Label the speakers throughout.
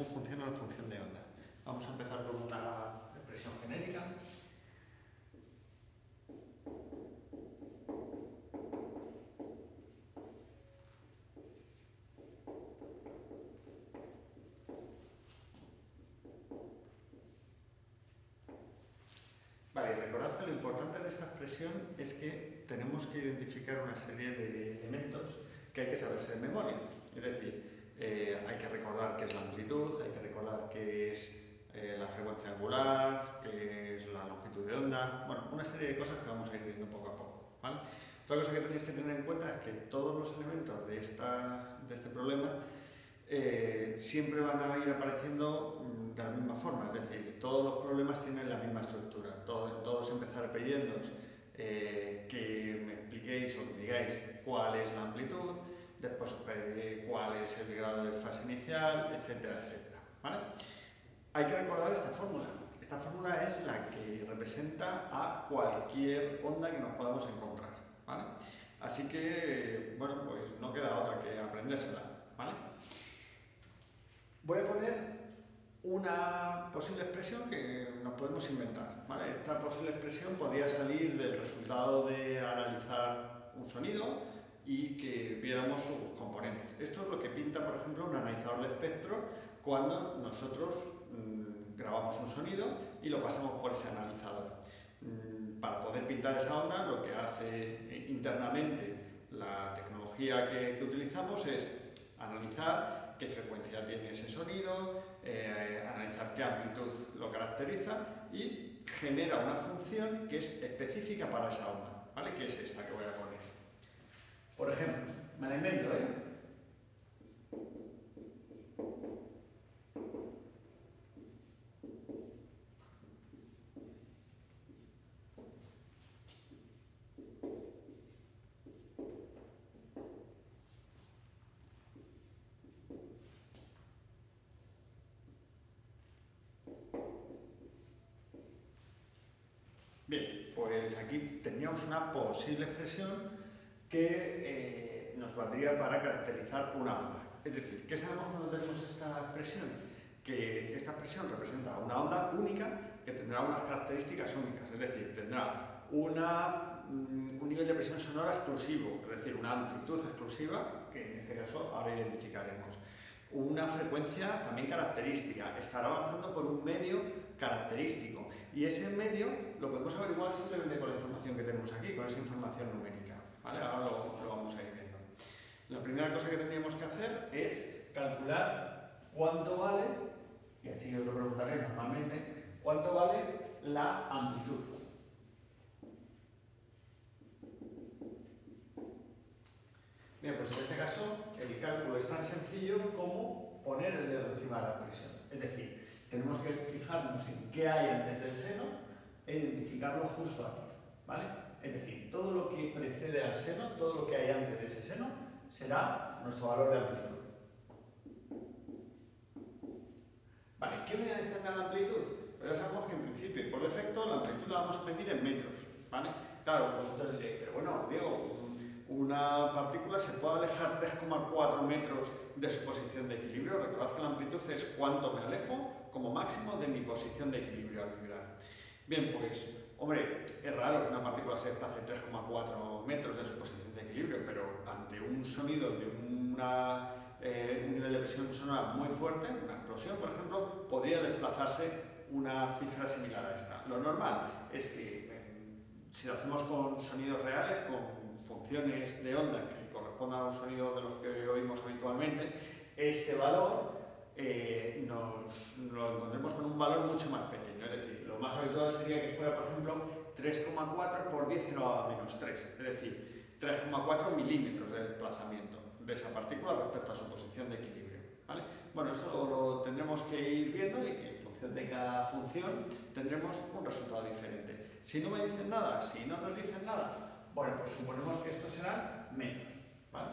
Speaker 1: cómo funciona la función de onda. Vamos a empezar con una expresión genérica. Vale, recordad que lo importante de esta expresión es que tenemos que identificar una serie de elementos que hay que saberse de memoria. Es decir, hay que recordar qué es la amplitud, hay que recordar qué es la frecuencia angular, qué es la longitud de onda, bueno, una serie de cosas que vamos a ir viendo poco a poco, ¿vale? Otra cosa que tenéis que tener en cuenta es que todos los elementos de este problema siempre van a ir apareciendo de la misma forma, es decir, todos los problemas tienen la misma estructura. Todos empezar pidiéndoos que me expliquéis o que me digáis cuál es la amplitud, después os pediré cuál es el grado de fase inicial, etcétera, etcétera, ¿vale? Hay que recordar esta fórmula. Esta fórmula es la que representa a cualquier onda que nos podamos encontrar, ¿vale? Así que, bueno, pues no queda otra que aprendérsela, ¿vale? Voy a poner una posible expresión que nos podemos inventar, ¿vale? Esta posible expresión podría salir del resultado de analizar un sonido y que viéramos sus componentes. Esto es lo que pinta, por ejemplo, un analizador de espectro cuando nosotros grabamos un sonido y lo pasamos por ese analizador. Para poder pintar esa onda, lo que hace internamente la tecnología que utilizamos es analizar qué frecuencia tiene ese sonido, analizar qué amplitud lo caracteriza y genera una función que es específica para esa onda, ¿vale? Que es esta que voy a poner. Por ejemplo, me la invento, ¿eh? Bien, pues aquí teníamos una posible expresión que nos valdría para caracterizar una onda. Es decir, ¿qué sabemos cuando tenemos esta expresión? Que esta expresión representa una onda única que tendrá unas características únicas, es decir, tendrá un nivel de presión sonora exclusivo, es decir, una amplitud exclusiva, que en este caso ahora identificaremos. Una frecuencia también característica, estará avanzando por un medio característico y ese medio lo podemos averiguar simplemente con la información que tenemos aquí, con esa información numérica, ¿vale? Ahora lo vamos a ir viendo. La primera cosa que tendríamos que hacer es calcular cuánto vale, y así os lo preguntaré normalmente, cuánto vale la amplitud. Bien, pues en este caso el cálculo es tan sencillo como poner el dedo encima de la presión. Es decir, tenemos que fijarnos en qué hay antes del seno e identificarlo justo aquí, ¿vale? Es decir, todo lo que precede al seno, todo lo que hay antes de ese seno, será nuestro valor de amplitud. Vale, ¿qué unidades tendrá la amplitud? Pues ya sabemos que en principio y por defecto la amplitud la vamos a medir en metros, ¿vale? Claro, vosotros diréis, pero bueno, Diego, una partícula se puede alejar 3,4 metros de su posición de equilibrio. Recordad que la amplitud es cuánto me alejo como máximo de mi posición de equilibrio al vibrar. Bien, pues, hombre, es raro que una partícula se desplace 3,4 metros de su posición de equilibrio, pero ante un sonido de un nivel de presión sonora muy fuerte, una explosión, por ejemplo, podría desplazarse una cifra similar a esta. Lo normal es que si lo hacemos con sonidos reales, con funciones de onda que correspondan a un sonido de los que oímos habitualmente, este valor lo encontremos con un valor mucho más pequeño. Es decir, lo más habitual sería que fuera, por ejemplo, 3,4 por 10 a la menos 3, es decir, 3,4 milímetros de desplazamiento de esa partícula respecto a su posición de equilibrio, ¿vale? Bueno, esto lo tendremos que ir viendo y que en función de cada función tendremos un resultado diferente. Si no me dicen nada, si no nos dicen nada, bueno, pues suponemos que estos serán metros, ¿vale?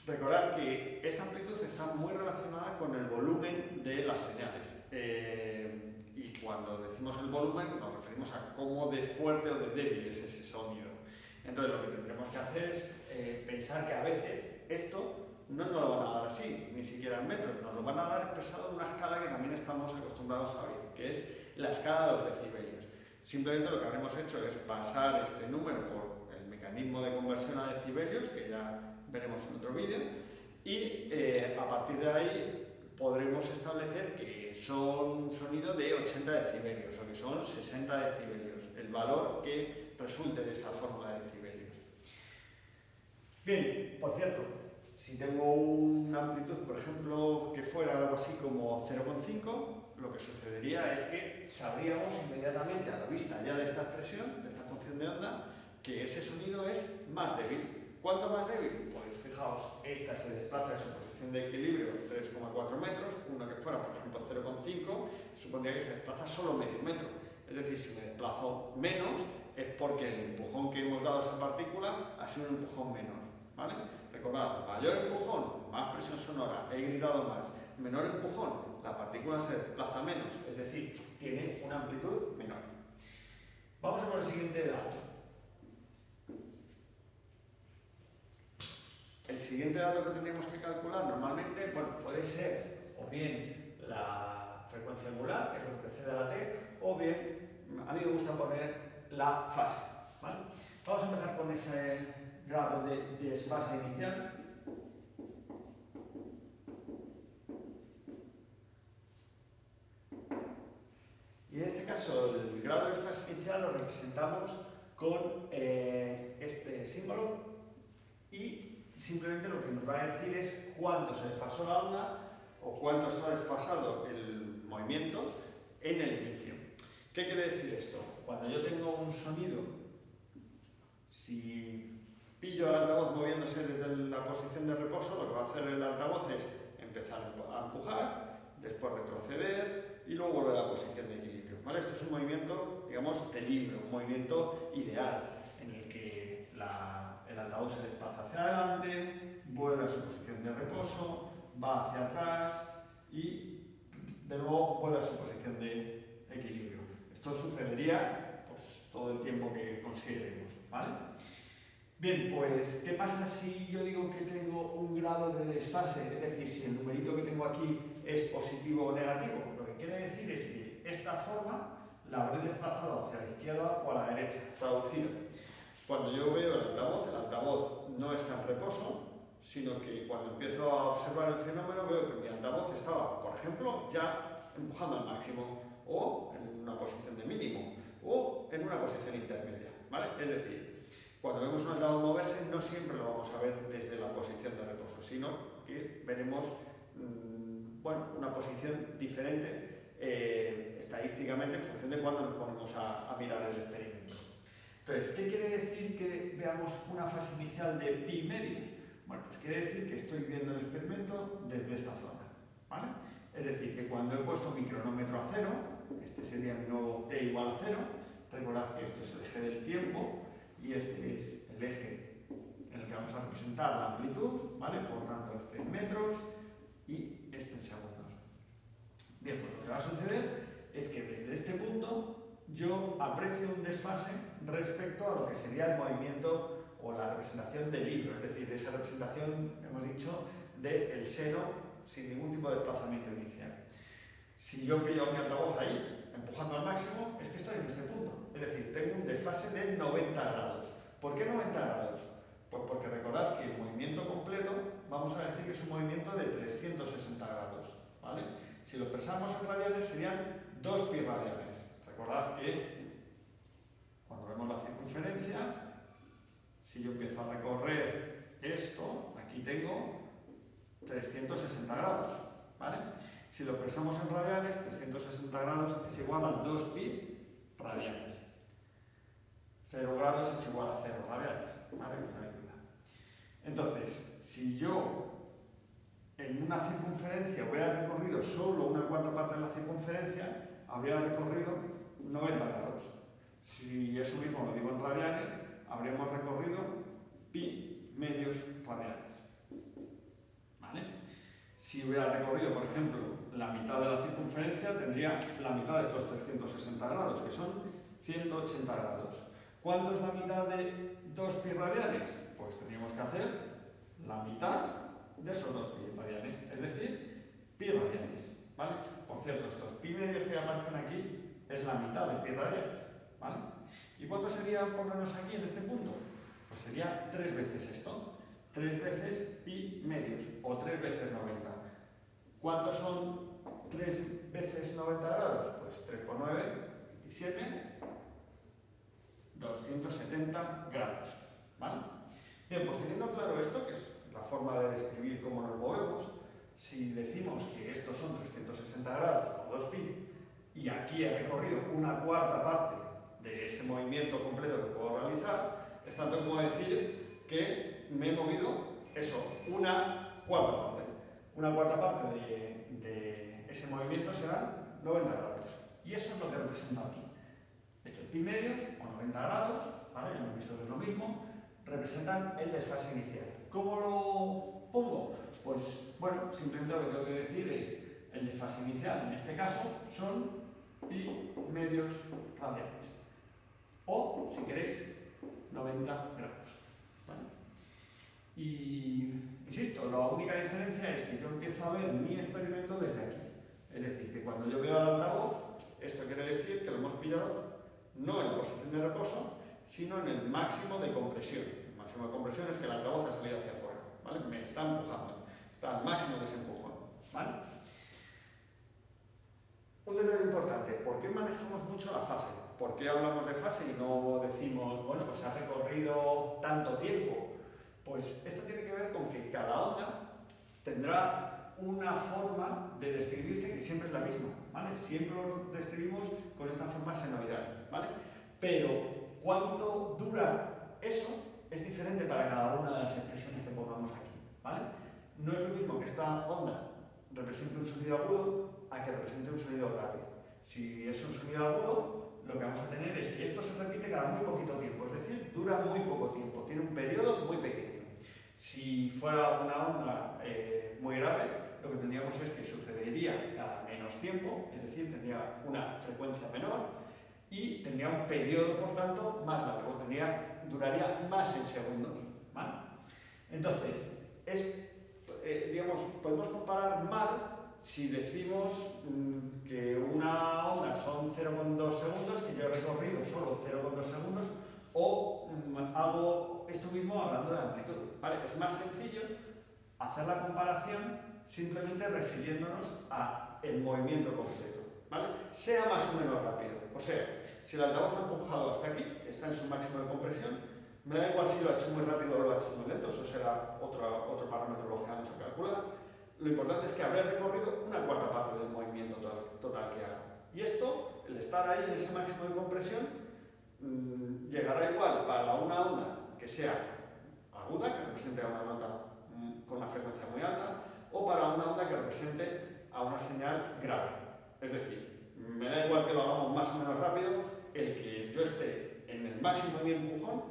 Speaker 1: Recordad que esta amplitud está muy relacionada con el volumen de las señales. Y cuando decimos el volumen nos referimos a cómo de fuerte o de débil es ese sonido. Entonces lo que tendremos que hacer es pensar que a veces esto no nos lo van a dar así, ni siquiera en metros, nos lo van a dar expresado en una escala que también estamos acostumbrados a ver, que es la escala de los decibelios. Simplemente lo que habremos hecho es pasar este número por el mecanismo de conversión a decibelios, que ya veremos en otro vídeo, y a partir de ahí podremos establecer que son un sonido de 80 decibelios o que son 60 decibelios, el valor que resulte de esa fórmula de decibelios. Bien, por cierto, si tengo una amplitud, por ejemplo, que fuera algo así como 0,5, lo que sucedería es que sabríamos inmediatamente a la vista ya de esta expresión, de esta función de onda, que ese sonido es más débil. ¿Cuánto más débil? Pues fijaos, esta se desplaza de su posición de equilibrio 3,4 metros, una que fuera, por ejemplo, 0,5, supondría que se desplaza solo medio metro. Es decir, si me desplazo menos, es porque el empujón que hemos dado a esa partícula ha sido un empujón menor, ¿vale? Recordad, mayor empujón, más presión sonora, he gritado más. Menor empujón, la partícula se desplaza menos, es decir, tiene una amplitud menor. Vamos a por el siguiente dato. El siguiente dato que tendríamos que calcular normalmente, bueno, puede ser o bien la frecuencia angular, que es lo que precede a la T, o bien, a mí me gusta poner la fase, ¿vale? Vamos a empezar con ese grado de desfase inicial. Y en este caso, el grado de desfase inicial lo representamos con este símbolo y simplemente lo que nos va a decir es cuánto se desfasó la onda o cuánto está desfasado el movimiento en el inicio. ¿Qué quiere decir esto? Cuando yo tengo un sonido, si pillo al altavoz moviéndose desde la posición de reposo, lo que va a hacer el altavoz es empezar a empujar, después retroceder y luego volver a la posición de equilibrio, ¿vale? Esto es un movimiento, digamos, de libre, un movimiento ideal, en el que el altavoz se desplaza hacia adelante, vuelve a su posición de reposo, va hacia atrás y de nuevo vuelve a su posición de equilibrio. Esto sucedería pues, todo el tiempo que consideremos, ¿vale? Bien, pues, ¿qué pasa si yo digo que tengo un grado de desfase? Es decir, si el numerito que tengo aquí es positivo o negativo. Lo que quiere decir es que esta forma la habré desplazado hacia la izquierda o a la derecha, traducido. Cuando yo veo el altavoz no está en reposo, sino que cuando empiezo a observar el fenómeno veo que mi altavoz estaba, por ejemplo, ya empujando al máximo, o en una posición de mínimo, o en una posición intermedia, ¿vale? Es decir, cuando vemos un altavoz moverse no siempre lo vamos a ver desde la posición de reposo, sino que veremos bueno, una posición diferente estadísticamente en función de cuándo nos ponemos a mirar el experimento. Entonces, ¿qué quiere decir que veamos una fase inicial de pi medios? Bueno, pues quiere decir que estoy viendo el experimento desde esta zona, ¿vale? Es decir, que cuando he puesto mi cronómetro a 0, este sería mi nuevo t igual a 0, recordad que esto es el eje del tiempo y este es el eje en el que vamos a representar la amplitud, ¿vale? Por tanto, este en metros y este en segundos. Bien, pues lo que va a suceder es que desde este punto yo aprecio un desfase respecto a lo que sería el movimiento o la representación del hilo, es decir, esa representación, hemos dicho, del seno sin ningún tipo de desplazamiento inicial. Si yo pillo mi altavoz ahí, empujando al máximo, es que estoy en este punto. Es decir, tengo un desfase de 90 grados. ¿Por qué 90 grados? Pues porque recordad que el movimiento completo, vamos a decir que es un movimiento de 360 grados, ¿vale? Si lo expresamos en radianes serían 2 pi radianes. Recordad que cuando vemos la circunferencia, si yo empiezo a recorrer esto, aquí tengo 360 grados, ¿vale? Si lo expresamos en radianes, 360 grados es igual a 2 pi radianes. 0 grados es igual a 0 radianes, ¿vale? No hay duda. Entonces, si yo en una circunferencia hubiera recorrido solo una cuarta parte de la circunferencia, habría recorrido 90 grados. Si eso mismo lo digo en radianes, habríamos recorrido pi medios radianes, ¿vale? Si hubiera recorrido, por ejemplo, la mitad de la circunferencia, tendría la mitad de estos 360 grados, que son 180 grados. ¿Cuánto es la mitad de 2 pi radianes? Pues tendríamos que hacer la mitad de esos dos pi radianes, es decir, pi radianes, ¿vale? Por cierto, estos pi medios que aparecen aquí es la mitad de pi radianes, ¿vale? ¿Y cuánto sería ponernos aquí en este punto? Pues sería 3 veces esto, 3 veces pi medios, o 3 veces 90. ¿Cuántos son 3 veces 90 grados? Pues 3 por 9, 27, 270 grados, ¿vale? Bien, pues teniendo claro esto, que es la forma de describir cómo nos movemos, si decimos que estos son 360 grados o 2pi, y aquí he recorrido una cuarta parte de ese movimiento completo que puedo realizar, es tanto como decir que me he movido eso, una cuarta parte. Una cuarta parte de ese movimiento serán 90 grados. Y eso es lo que represento aquí. Estos pi medios, o 90 grados, ¿vale? Ya hemos visto que es lo mismo, representan el desfase inicial. ¿Cómo lo pongo? Pues, bueno, simplemente lo que tengo que decir es el desfase inicial, en este caso, son pi medios radianes. O, si queréis, 90 grados. ¿Vale? Y, insisto, la única diferencia es que yo empiezo a ver mi experimento desde aquí. Es decir, que cuando yo veo al altavoz, esto quiere decir que lo hemos pillado no en la posición de reposo, sino en el máximo de compresión. El máximo de compresión es que el altavoz ha salido hacia afuera, ¿vale? Me está empujando, está al máximo de ese empujón, ¿vale? Un detalle importante, ¿por qué manejamos mucho la fase? ¿Por qué hablamos de fase y no decimos, bueno, pues ha recorrido tanto tiempo? Pues esto tiene que ver con que cada onda tendrá una forma de describirse que siempre es la misma, ¿vale? Siempre lo describimos con esta forma senoidal, ¿vale? Pero cuánto dura eso es diferente para cada una de las expresiones que pongamos aquí, ¿vale? No es lo mismo que esta onda represente un sonido agudo a que represente un sonido grave. Si es un sonido agudo, lo que vamos a tener es que esto se repite cada muy poquito tiempo, es decir, dura muy poco tiempo, tiene un periodo muy pequeño. Si fuera una onda muy grave, lo que tendríamos es que sucedería cada menos tiempo, es decir, tendría una frecuencia menor y tendría un periodo, por tanto, más largo, duraría más en segundos, ¿vale? Entonces, digamos, podemos comparar mal si decimos que una onda son 0,2 segundos, que yo he recorrido solo 0,2 segundos, o hago esto mismo hablando de amplitud, ¿vale? Es más sencillo hacer la comparación simplemente refiriéndonos a el movimiento completo, ¿vale? Sea más o menos rápido. O sea, si el altavoz ha empujado hasta aquí, está en su máximo de compresión, me da igual si lo ha hecho muy rápido o lo ha hecho muy lento, eso será otro parámetro lo que vamos a calcular. Lo importante es que habré recorrido una cuarta parte del movimiento total que hago. Y esto, el estar ahí en ese máximo de compresión, llegará igual para una onda que sea aguda, que represente a una nota con una frecuencia muy alta, o para una onda que represente a una señal grave. Es decir, me da igual que lo hagamos más o menos rápido, el que yo esté en el máximo de mi empujón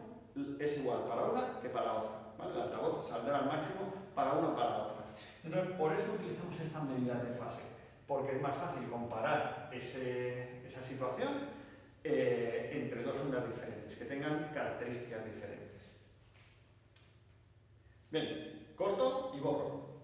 Speaker 1: es igual para una que para otra, ¿vale? El altavoz saldrá al máximo para una o para otra. Entonces, por eso utilizamos estas medidas de fase, porque es más fácil comparar esa situación entre dos ondas diferentes, que tengan características diferentes. Bien, corto y borro.